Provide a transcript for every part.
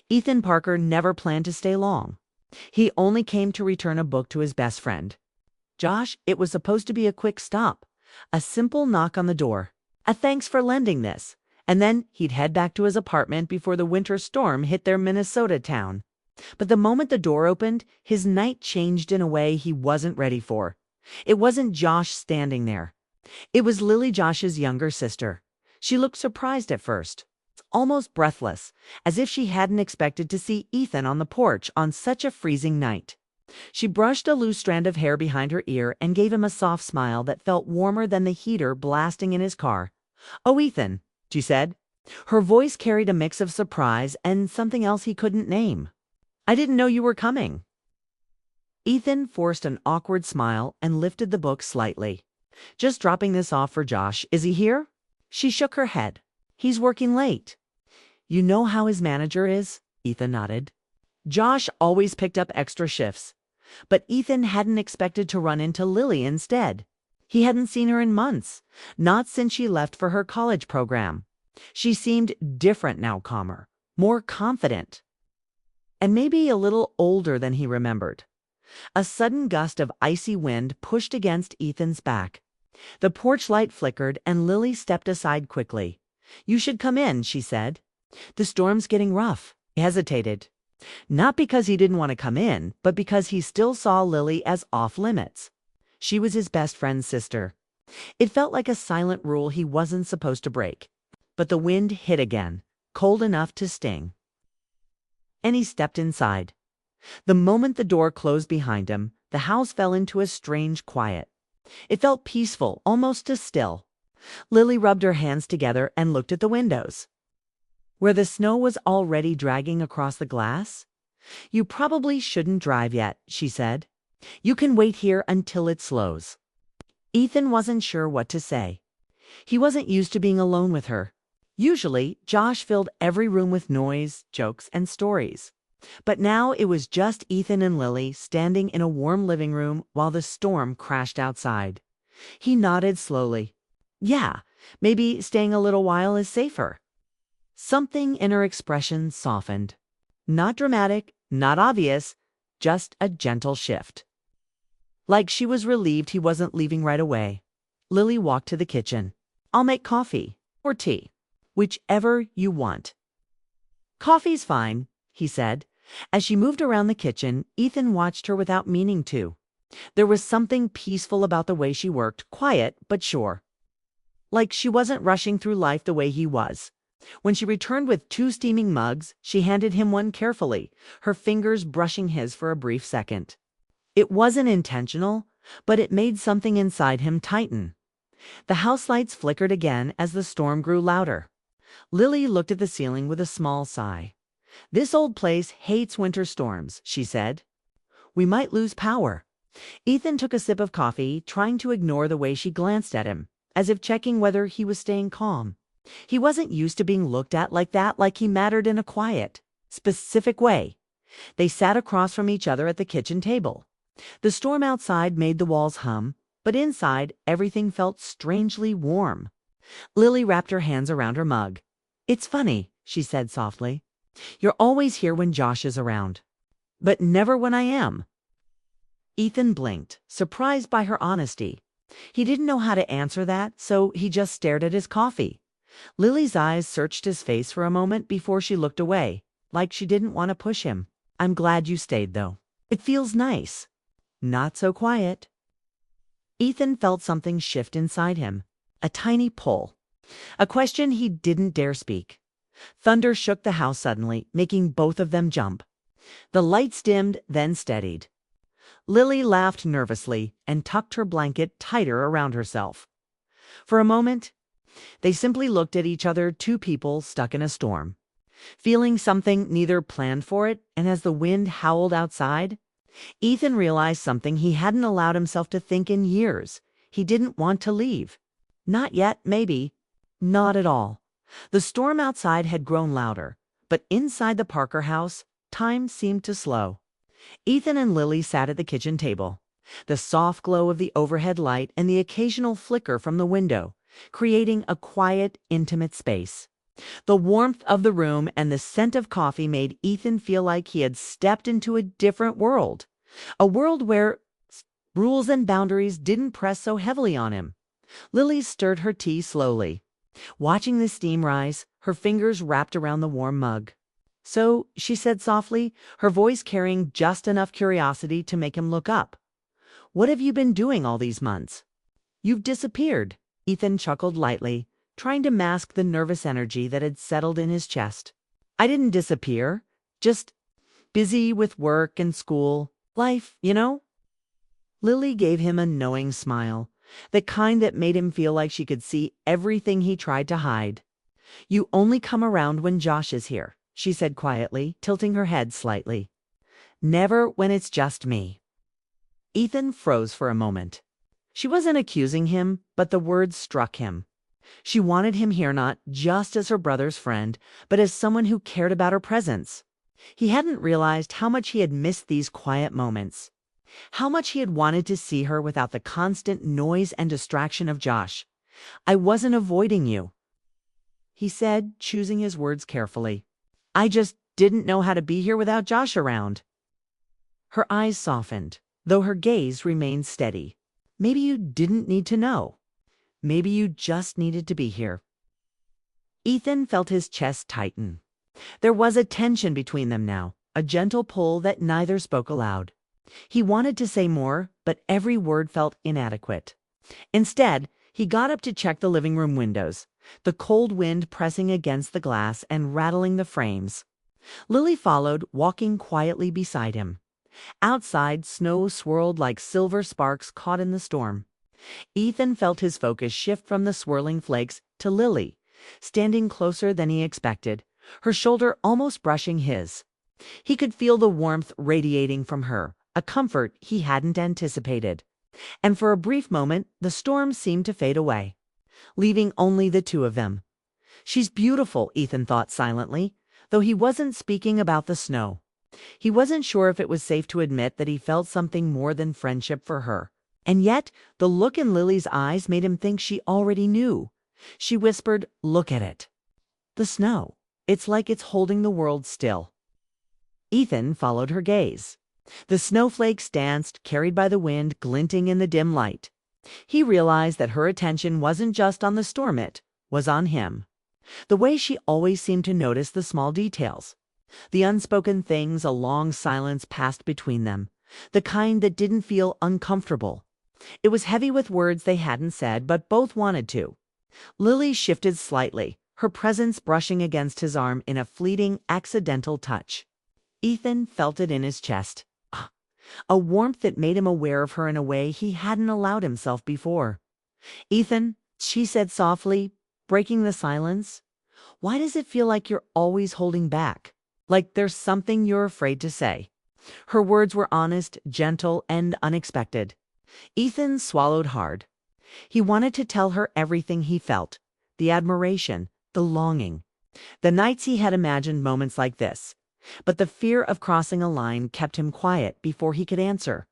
Ethan Parker never planned to stay long. He only came to return a book to his best friend. Josh, it was supposed to be a quick stop. A simple knock on the door. A thanks for lending this. And then he'd head back to his apartment before the winter storm hit their Minnesota town. But the moment the door opened, his night changed in a way he wasn't ready for. It wasn't Josh standing there. It was Lily, Josh's younger sister. She looked surprised at first, almost breathless, as if she hadn't expected to see Ethan on the porch on such a freezing night. She brushed a loose strand of hair behind her ear and gave him a soft smile that felt warmer than the heater blasting in his car. "Oh, Ethan," she said. Her voice carried a mix of surprise and something else he couldn't name. "I didn't know you were coming." Ethan forced an awkward smile and lifted the book slightly. "Just dropping this off for Josh. Is he here?" She shook her head. "He's working late." "You know how his manager is?" Ethan nodded. Josh always picked up extra shifts. But Ethan hadn't expected to run into Lily instead. He hadn't seen her in months, not since she left for her college program. She seemed different now, calmer, more confident, and maybe a little older than he remembered. A sudden gust of icy wind pushed against Ethan's back. The porch light flickered and Lily stepped aside quickly. "You should come in," she said. "The storm's getting rough." He hesitated. Not because he didn't want to come in, but because he still saw Lily as off limits. She was his best friend's sister. It felt like a silent rule he wasn't supposed to break. But the wind hit again, cold enough to sting. And he stepped inside. The moment the door closed behind him, the house fell into a strange quiet. It felt peaceful, almost too still. Lily rubbed her hands together and looked at the windows, where the snow was already dragging across the glass. "You probably shouldn't drive yet," she said. "You can wait here until it slows." Ethan wasn't sure what to say. He wasn't used to being alone with her. Usually, Josh filled every room with noise, jokes, and stories. But now it was just Ethan and Lily standing in a warm living room while the storm crashed outside. He nodded slowly. "Yeah, maybe staying a little while is safer." Something in her expression softened. Not dramatic, not obvious, just a gentle shift. Like she was relieved he wasn't leaving right away. Lily walked to the kitchen. "I'll make coffee, or tea, whichever you want." "Coffee's fine," he said. As she moved around the kitchen, Ethan watched her without meaning to. There was something peaceful about the way she worked, quiet but sure. Like she wasn't rushing through life the way he was. When she returned with 2 steaming mugs, she handed him one carefully, her fingers brushing his for a brief second. It wasn't intentional, but it made something inside him tighten. The house lights flickered again as the storm grew louder. Lily looked at the ceiling with a small sigh. "This old place hates winter storms," she said. "We might lose power." Ethan took a sip of coffee, trying to ignore the way she glanced at him, as if checking whether he was staying calm. He wasn't used to being looked at like that, like he mattered in a quiet, specific way. They sat across from each other at the kitchen table. The storm outside made the walls hum, but inside everything felt strangely warm. Lily wrapped her hands around her mug. "It's funny," she said softly. "You're always here when Josh is around, but never when I am." Ethan blinked, surprised by her honesty. He didn't know how to answer that, so he just stared at his coffee. Lily's eyes searched his face for a moment before she looked away, like she didn't want to push him. "I'm glad you stayed, though. It feels nice. Not so quiet." Ethan felt something shift inside him, a tiny pull, a question he didn't dare speak. Thunder shook the house suddenly, making both of them jump. The lights dimmed, then steadied. Lily laughed nervously and tucked her blanket tighter around herself. For a moment, they simply looked at each other, 2 people stuck in a storm, feeling something neither planned for it, and as the wind howled outside, Ethan realized something he hadn't allowed himself to think in years. He didn't want to leave. Not yet, maybe. Not at all. The storm outside had grown louder, but inside the Parker house, time seemed to slow. Ethan and Lily sat at the kitchen table. The soft glow of the overhead light and the occasional flicker from the window, creating a quiet, intimate space. The warmth of the room and the scent of coffee made Ethan feel like he had stepped into a different world, a world where rules and boundaries didn't press so heavily on him. Lily stirred her tea slowly, watching the steam rise, her fingers wrapped around the warm mug. "So," she said softly, her voice carrying just enough curiosity to make him look up. "What have you been doing all these months?" "You've disappeared." Ethan chuckled lightly, trying to mask the nervous energy that had settled in his chest. "I didn't disappear. Just busy with work and school. Life, you know?" Lily gave him a knowing smile, the kind that made him feel like she could see everything he tried to hide. "You only come around when Josh is here," she said quietly, tilting her head slightly. "Never when it's just me." Ethan froze for a moment. She wasn't accusing him, but the words struck him. She wanted him here not just as her brother's friend, but as someone who cared about her presence. He hadn't realized how much he had missed these quiet moments, how much he had wanted to see her without the constant noise and distraction of Josh. "I wasn't avoiding you," he said, choosing his words carefully. "I just didn't know how to be here without Josh around." Her eyes softened, though her gaze remained steady. "Maybe you didn't need to know. Maybe you just needed to be here." Ethan felt his chest tighten. There was a tension between them now, a gentle pull that neither spoke aloud. He wanted to say more, but every word felt inadequate. Instead, he got up to check the living room windows, the cold wind pressing against the glass and rattling the frames. Lily followed, walking quietly beside him. Outside, snow swirled like silver sparks caught in the storm. Ethan felt his focus shift from the swirling flakes to Lily, standing closer than he expected, her shoulder almost brushing his. He could feel the warmth radiating from her, a comfort he hadn't anticipated. And for a brief moment, the storm seemed to fade away, leaving only the two of them. "She's beautiful," Ethan thought silently, though he wasn't speaking about the snow. He wasn't sure if it was safe to admit that he felt something more than friendship for her. And yet, the look in Lily's eyes made him think she already knew. She whispered, "Look at it. The snow. It's like it's holding the world still." Ethan followed her gaze. The snowflakes danced, carried by the wind, glinting in the dim light. He realized that her attention wasn't just on the storm, it was on him. The way she always seemed to notice the small details. The unspoken things a long silence passed between them, the kind that didn't feel uncomfortable. It was heavy with words they hadn't said, but both wanted to. Lily shifted slightly, her presence brushing against his arm in a fleeting, accidental touch. Ethan felt it in his chest, a warmth that made him aware of her in a way he hadn't allowed himself before. "Ethan," she said softly, breaking the silence, "why does it feel like you're always holding back? Like there's something you're afraid to say?" Her words were honest, gentle, and unexpected. Ethan swallowed hard. He wanted to tell her everything he felt, the admiration, the longing. The nights he had imagined moments like this. But the fear of crossing a line kept him quiet before he could answer.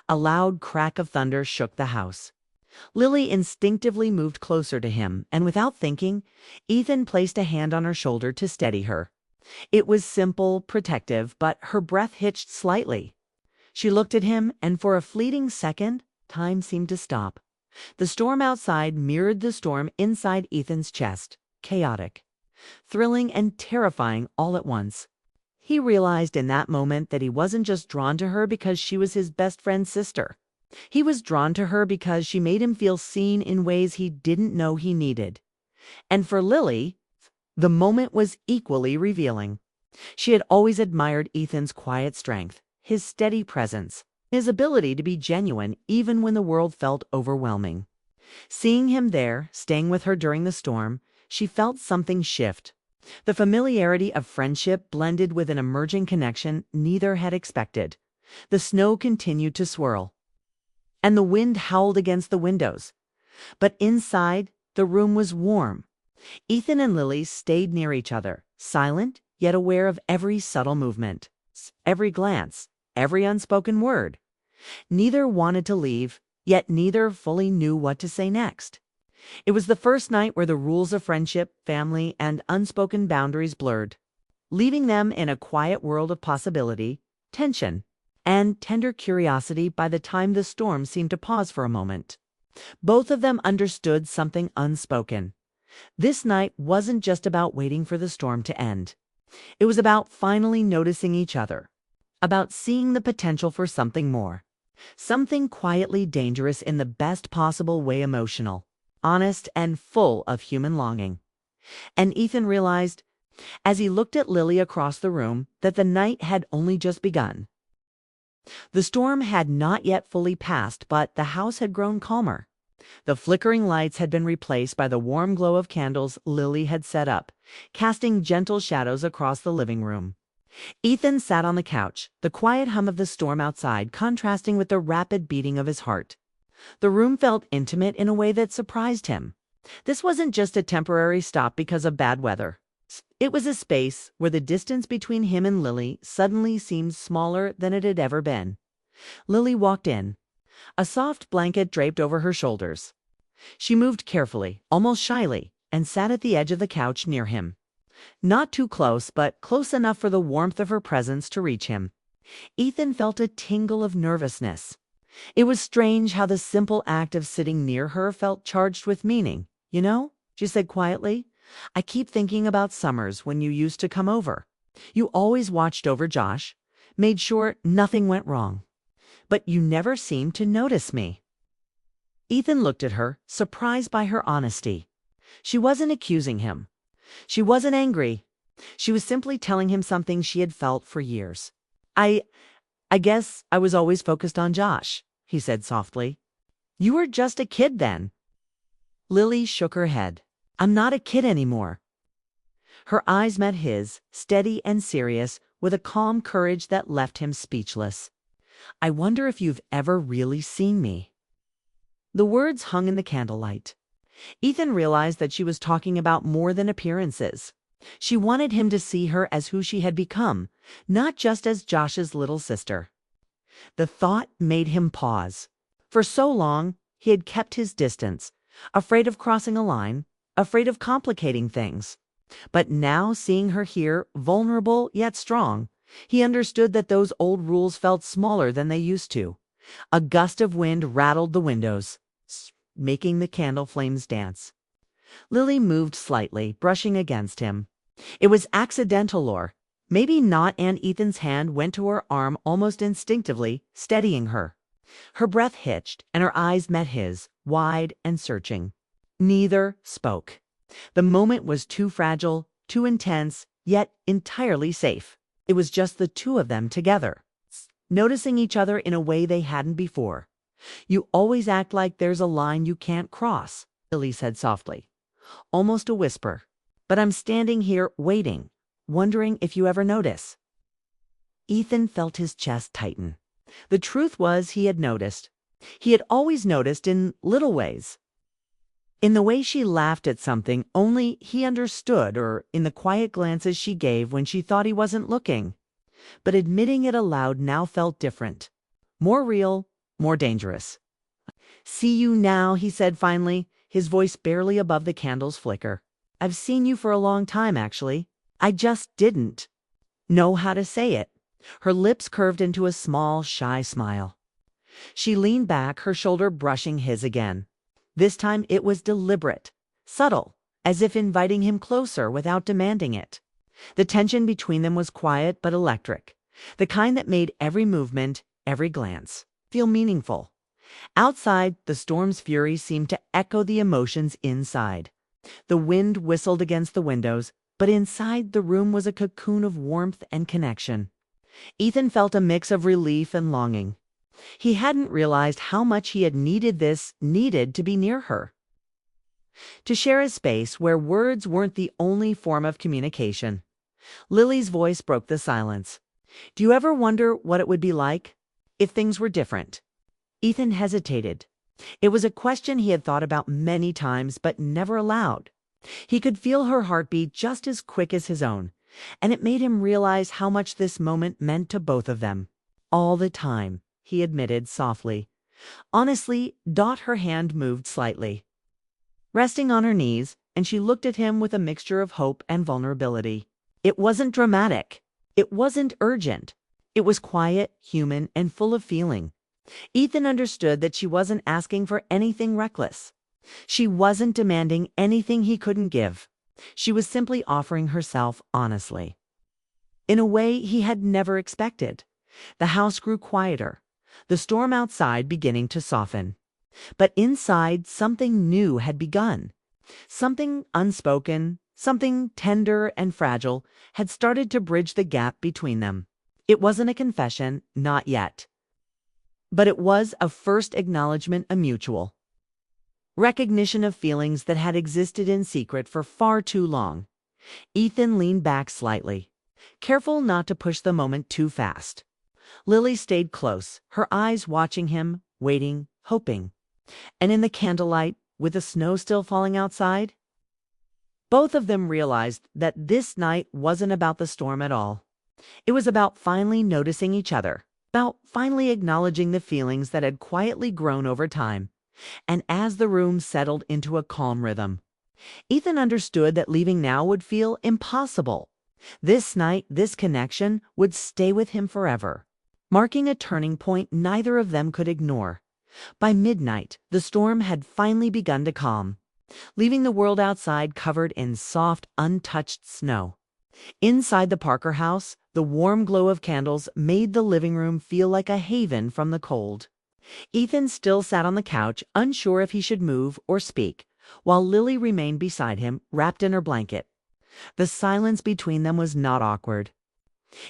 A loud crack of thunder shook the house. Lily instinctively moved closer to him, and without thinking, Ethan placed a hand on her shoulder to steady her. It was simple, protective, but her breath hitched slightly. She looked at him, and for a fleeting second, time seemed to stop. The storm outside mirrored the storm inside Ethan's chest, chaotic, thrilling, and terrifying all at once. He realized in that moment that he wasn't just drawn to her because she was his best friend's sister. He was drawn to her because she made him feel seen in ways he didn't know he needed. And for Lily, the moment was equally revealing. She had always admired Ethan's quiet strength, his steady presence, his ability to be genuine even when the world felt overwhelming. Seeing him there, staying with her during the storm, she felt something shift. The familiarity of friendship blended with an emerging connection neither had expected. The snow continued to swirl, and the wind howled against the windows. But inside, the room was warm. Ethan and Lily stayed near each other, silent yet aware of every subtle movement, every glance, every unspoken word. Neither wanted to leave, yet neither fully knew what to say next. It was the first night where the rules of friendship, family, and unspoken boundaries blurred, leaving them in a quiet world of possibility, tension, and tender curiosity. By the time the storm seemed to pause for a moment, both of them understood something unspoken. This night wasn't just about waiting for the storm to end. It was about finally noticing each other, about seeing the potential for something more, something quietly dangerous in the best possible way, emotional, honest, and full of human longing. And Ethan realized, as he looked at Lily across the room, that the night had only just begun. The storm had not yet fully passed, but the house had grown calmer. The flickering lights had been replaced by the warm glow of candles Lily had set up, casting gentle shadows across the living room. Ethan sat on the couch, the quiet hum of the storm outside contrasting with the rapid beating of his heart. The room felt intimate in a way that surprised him. This wasn't just a temporary stop because of bad weather. It was a space where the distance between him and Lily suddenly seemed smaller than it had ever been. Lily walked in, a soft blanket draped over her shoulders. She moved carefully, almost shyly, and sat at the edge of the couch near him. Not too close, but close enough for the warmth of her presence to reach him. Ethan felt a tingle of nervousness. It was strange how the simple act of sitting near her felt charged with meaning. "You know," she said quietly, "I keep thinking about summers when you used to come over. You always watched over Josh, made sure nothing went wrong. But you never seemed to notice me." Ethan looked at her, surprised by her honesty. She wasn't accusing him. She wasn't angry. She was simply telling him something she had felt for years. I guess I was always focused on Josh," he said softly. "You were just a kid then." Lily shook her head. "I'm not a kid anymore." Her eyes met his, steady and serious, with a calm courage that left him speechless. "I wonder if you've ever really seen me." The words hung in the candlelight. Ethan realized that she was talking about more than appearances. She wanted him to see her as who she had become, not just as Josh's little sister. The thought made him pause. For so long, he had kept his distance, afraid of crossing a line, afraid of complicating things. But now, seeing her here, vulnerable yet strong, he understood that those old rules felt smaller than they used to. A gust of wind rattled the windows, making the candle flames dance. Lily moved slightly, brushing against him. It was accidental, or maybe not, and Ethan's hand went to her arm almost instinctively, steadying her. Her breath hitched, and her eyes met his, wide and searching. Neither spoke. The moment was too fragile, too intense, yet entirely safe. It was just the two of them together, noticing each other in a way they hadn't before. "You always act like there's a line you can't cross," Lily said softly, almost a whisper. "But I'm standing here waiting, wondering if you ever notice." Ethan felt his chest tighten. The truth was, he had noticed. He had always noticed in little ways. In the way she laughed at something only he understood, or in the quiet glances she gave when she thought he wasn't looking. But admitting it aloud now felt different. More real, more dangerous. "See you now," he said finally, his voice barely above the candle's flicker. "I've seen you for a long time, actually. I just didn't know how to say it." Her lips curved into a small, shy smile. She leaned back, her shoulder brushing his again. This time it was deliberate, subtle, as if inviting him closer without demanding it. The tension between them was quiet but electric, the kind that made every movement, every glance, feel meaningful. Outside, the storm's fury seemed to echo the emotions inside. The wind whistled against the windows, but inside the room was a cocoon of warmth and connection. Ethan felt a mix of relief and longing. He hadn't realized how much he had needed to be near her. To share a space where words weren't the only form of communication. Lily's voice broke the silence. "Do you ever wonder what it would be like if things were different?" Ethan hesitated. It was a question he had thought about many times, but never aloud. He could feel her heartbeat just as quick as his own, and it made him realize how much this moment meant to both of them. "All the time," he admitted softly. Honestly, her hand moved slightly. resting on her knees, and she looked at him with a mixture of hope and vulnerability. It wasn't dramatic. It wasn't urgent. It was quiet, human, and full of feeling. Ethan understood that she wasn't asking for anything reckless. She wasn't demanding anything he couldn't give. She was simply offering herself honestly. In a way he had never expected. The house grew quieter, the storm outside beginning to soften. But inside, something new had begun. Something unspoken, something tender and fragile, had started to bridge the gap between them. It wasn't a confession, not yet. But it was a first acknowledgement, a mutual recognition of feelings that had existed in secret for far too long. Ethan leaned back slightly, careful not to push the moment too fast. Lily stayed close, her eyes watching him, waiting, hoping. And in the candlelight, with the snow still falling outside, both of them realized that this night wasn't about the storm at all. It was about finally noticing each other, about finally acknowledging the feelings that had quietly grown over time. And as the room settled into a calm rhythm, Ethan understood that leaving now would feel impossible. This night, this connection, would stay with him forever, marking a turning point neither of them could ignore. By midnight, the storm had finally begun to calm, leaving the world outside covered in soft, untouched snow. Inside the Parker house, the warm glow of candles made the living room feel like a haven from the cold. Ethan still sat on the couch, unsure if he should move or speak, while Lily remained beside him, wrapped in her blanket. The silence between them was not awkward.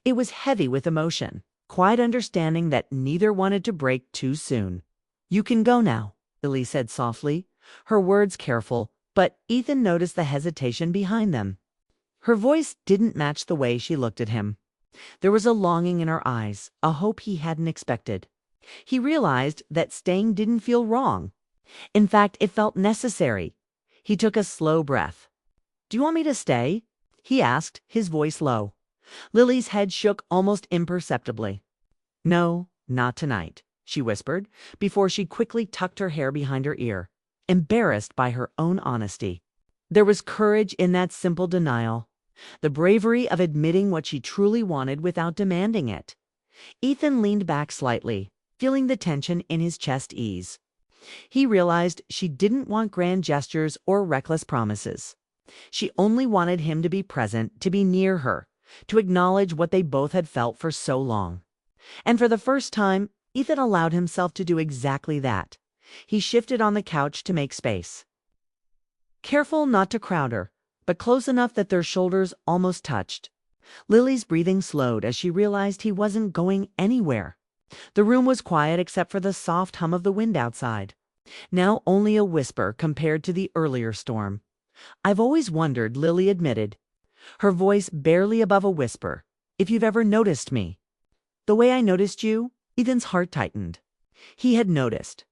It was heavy with emotion, quiet understanding that neither wanted to break too soon. "You can go now," Lily said softly, her words careful, but Ethan noticed the hesitation behind them. Her voice didn't match the way she looked at him. There was a longing in her eyes, a hope he hadn't expected. He realized that staying didn't feel wrong. In fact, it felt necessary. He took a slow breath. "Do you want me to stay?" he asked, his voice low. Lily's head shook almost imperceptibly. "No, not tonight," she whispered, before she quickly tucked her hair behind her ear, embarrassed by her own honesty. There was courage in that simple denial, the bravery of admitting what she truly wanted without demanding it. Ethan leaned back slightly, feeling the tension in his chest ease. He realized she didn't want grand gestures or reckless promises. She only wanted him to be present, to be near her, to acknowledge what they both had felt for so long. And for the first time, Ethan allowed himself to do exactly that. He shifted on the couch to make space, careful not to crowd her, but close enough that their shoulders almost touched. Lily's breathing slowed as she realized he wasn't going anywhere. The room was quiet except for the soft hum of the wind outside, now only a whisper compared to the earlier storm. "I've always wondered," Lily admitted, her voice barely above a whisper, "if you've ever noticed me." "The way I noticed you?" Ethan's heart tightened. He had noticed.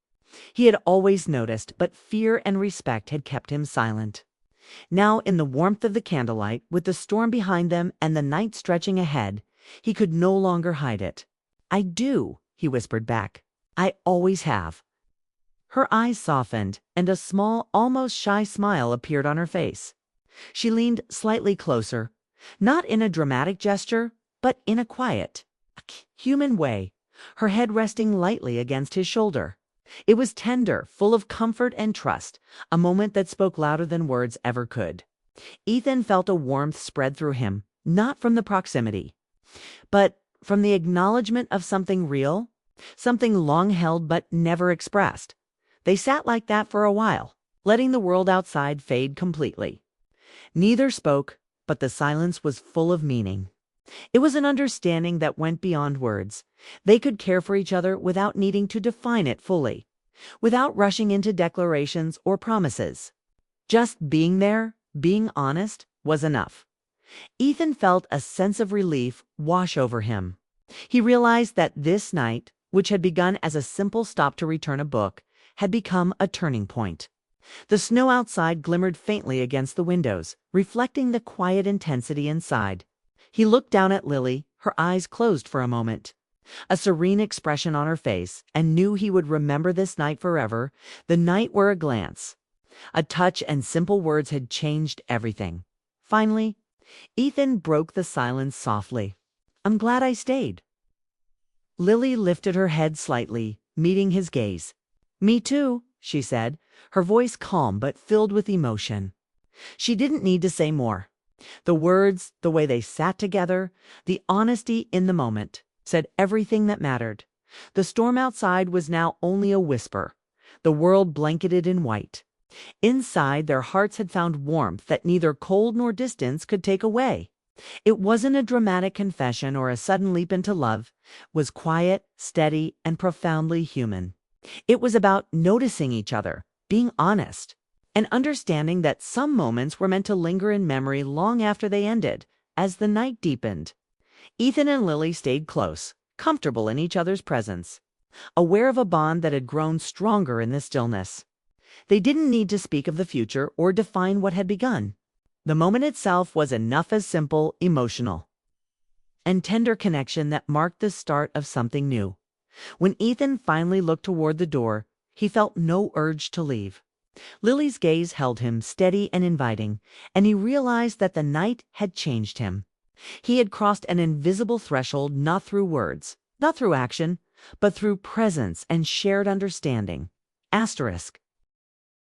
He had always noticed, but fear and respect had kept him silent. Now, in the warmth of the candlelight, with the storm behind them and the night stretching ahead, he could no longer hide it. "I do," he whispered back. "I always have." Her eyes softened, and a small, almost shy smile appeared on her face. She leaned slightly closer, not in a dramatic gesture, but in a quiet, human way, her head resting lightly against his shoulder. It was tender, full of comfort and trust, a moment that spoke louder than words ever could. Ethan felt a warmth spread through him, not from the proximity, but from the acknowledgement of something real, something long held but never expressed. They sat like that for a while, letting the world outside fade completely. Neither spoke, but the silence was full of meaning. It was an understanding that went beyond words. They could care for each other without needing to define it fully, without rushing into declarations or promises. Just being there, being honest, was enough. Ethan felt a sense of relief wash over him. He realized that this night, which had begun as a simple stop to return a book, had become a turning point. The snow outside glimmered faintly against the windows, reflecting the quiet intensity inside. He looked down at Lily, her eyes closed for a moment, a serene expression on her face, and knew he would remember this night forever, the night where a glance, A touch and simple words had changed everything. Finally, Ethan broke the silence softly. "I'm glad I stayed." Lily lifted her head slightly, meeting his gaze. "Me too," she said, her voice calm but filled with emotion. She didn't need to say more. The words, the way they sat together, the honesty in the moment, said everything that mattered. The storm outside was now only a whisper, the world blanketed in white. Inside, their hearts had found warmth that neither cold nor distance could take away. It wasn't a dramatic confession or a sudden leap into love. It was quiet, steady, and profoundly human. It was about noticing each other, being honest, and understanding that some moments were meant to linger in memory long after they ended. As the night deepened, Ethan and Lily stayed close, comfortable in each other's presence, aware of a bond that had grown stronger in the stillness. They didn't need to speak of the future or define what had begun. The moment itself was enough as simple, emotional, and tender connection that marked the start of something new. When Ethan finally looked toward the door, he felt no urge to leave. Lily's gaze held him steady and inviting, and he realized that the night had changed him. He had crossed an invisible threshold, not through words, not through action, but through presence and shared understanding. Asterisk.